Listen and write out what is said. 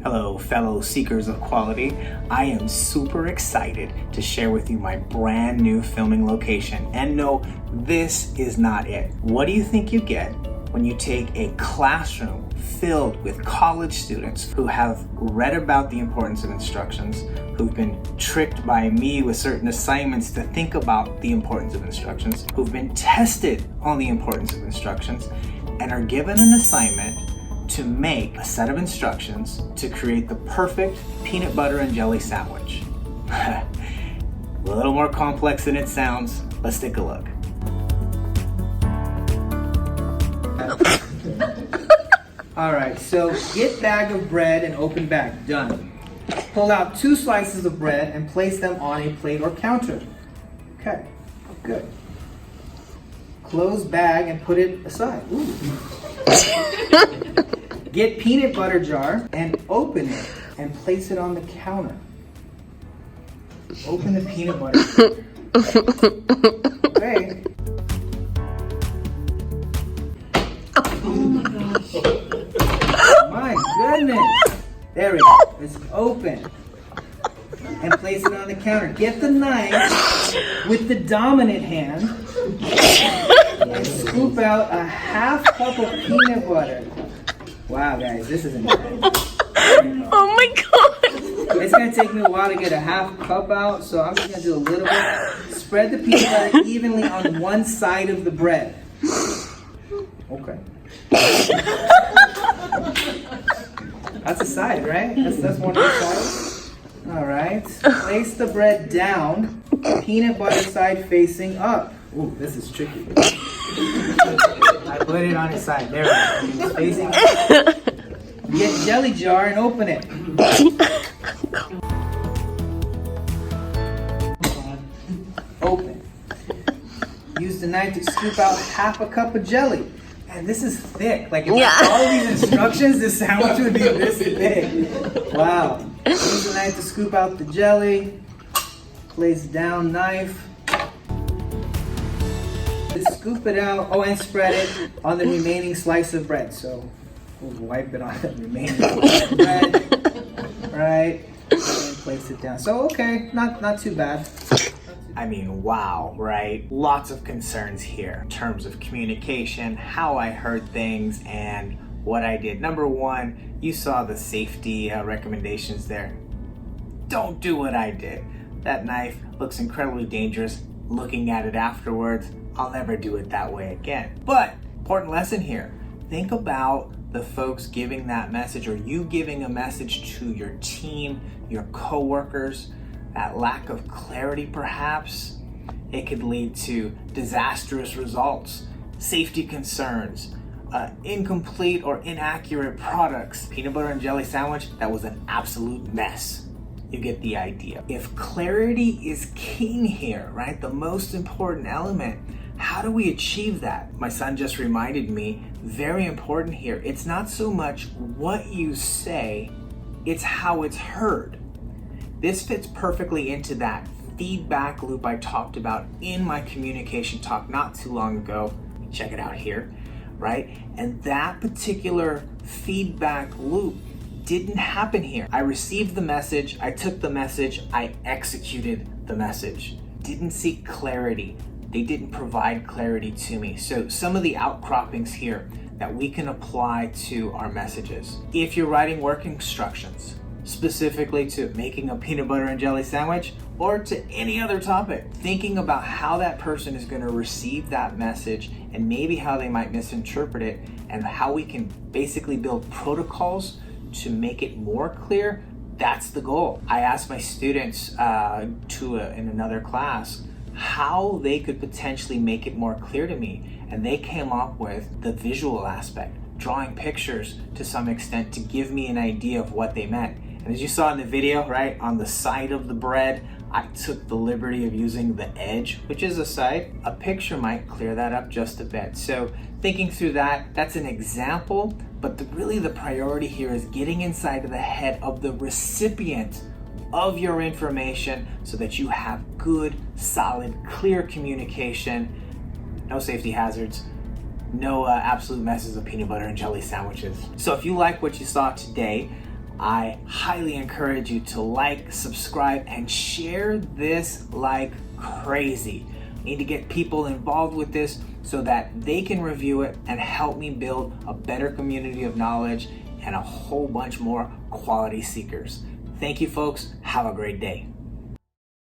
Hello, fellow seekers of quality. I am super excited to share with you my brand new filming location. And no, this is not it. What do you think you get when you take a classroom filled with college students who have read about the importance of instructions, who've been tricked by me with certain assignments to think about the importance of instructions, who've been tested on the importance of instructions, and are given an assignment to make a set of instructions to create the perfect peanut butter and jelly sandwich. A little more complex than it sounds. Let's take a look. All right, so get bag of bread and open bag, done. Pull out 2 slices of bread and place them on a plate or counter. Okay, good. Close bag and put it aside. Ooh. Get peanut butter jar and open it and place it on the counter. Open the peanut butter jar. Okay. Oh my gosh. My goodness. There we go. It's open. And place it on the counter. Get the knife with the dominant hand and scoop out a ½ cup of peanut butter. Wow, guys, this isn't bad. Oh my god. It's gonna take me a while to get a ½ cup out, so I'm just gonna do a little bit. Spread the peanut butter evenly on one side of the bread. Okay. That's a side, right? That's one of the sides. All right. Place the bread down, peanut butter side facing up. Ooh, this is tricky. I put it on its side. There we go. It's facing up. Get jelly jar and open it. Open. Use the knife to scoop out ½ cup of jelly. And this is thick. Like if I follow these instructions, this sandwich would be this big. Wow. Use the knife to scoop out the jelly. Place down knife. Scoop it out. Oh, and spread it on the remaining slice of bread. So we'll wipe it on the remaining slice of bread. Right. And place it down. So okay, not too bad. I mean, wow, right? Lots of concerns here in terms of communication, how I heard things, and what I did. Number one, you saw the safety recommendations there. Don't do what I did. That knife looks incredibly dangerous. Looking at it afterwards, I'll never do it that way again. But, important lesson here. Think about the folks giving that message, or you giving a message to your team, your coworkers. That lack of clarity, perhaps, it could lead to disastrous results, safety concerns, incomplete or inaccurate products. Peanut butter and jelly sandwich, that was an absolute mess. You get the idea. If clarity is king here, right? The most important element, how do we achieve that? My son just reminded me, very important here. It's not so much what you say, it's how it's heard. This fits perfectly into that feedback loop I talked about in my communication talk not too long ago. Check it out here, right? And that particular feedback loop didn't happen here. I received the message, I took the message, I executed the message. Didn't seek clarity. They didn't provide clarity to me. So some of the outcroppings here that we can apply to our messages. If you're writing work instructions, specifically to making a peanut butter and jelly sandwich, or to any other topic, thinking about how that person is going to receive that message and maybe how they might misinterpret it, and how we can basically build protocols to make it more clear. That's the goal. I asked my students in another class how they could potentially make it more clear to me, and they came up with the visual aspect, drawing pictures to some extent to give me an idea of what they meant. And as you saw in the video, right, on the side of the bread, I took the liberty of using the edge, which is a side. A picture might clear that up just a bit. So thinking through that, that's an example, but really the priority here is getting inside of the head of the recipient of your information so that you have good, solid, clear communication, no safety hazards, no absolute messes of peanut butter and jelly sandwiches. So if you like what you saw today, I highly encourage you to like, subscribe, and share this like crazy. I need to get people involved with this so that they can review it and help me build a better community of knowledge and a whole bunch more quality seekers. Thank you, folks. Have a great day.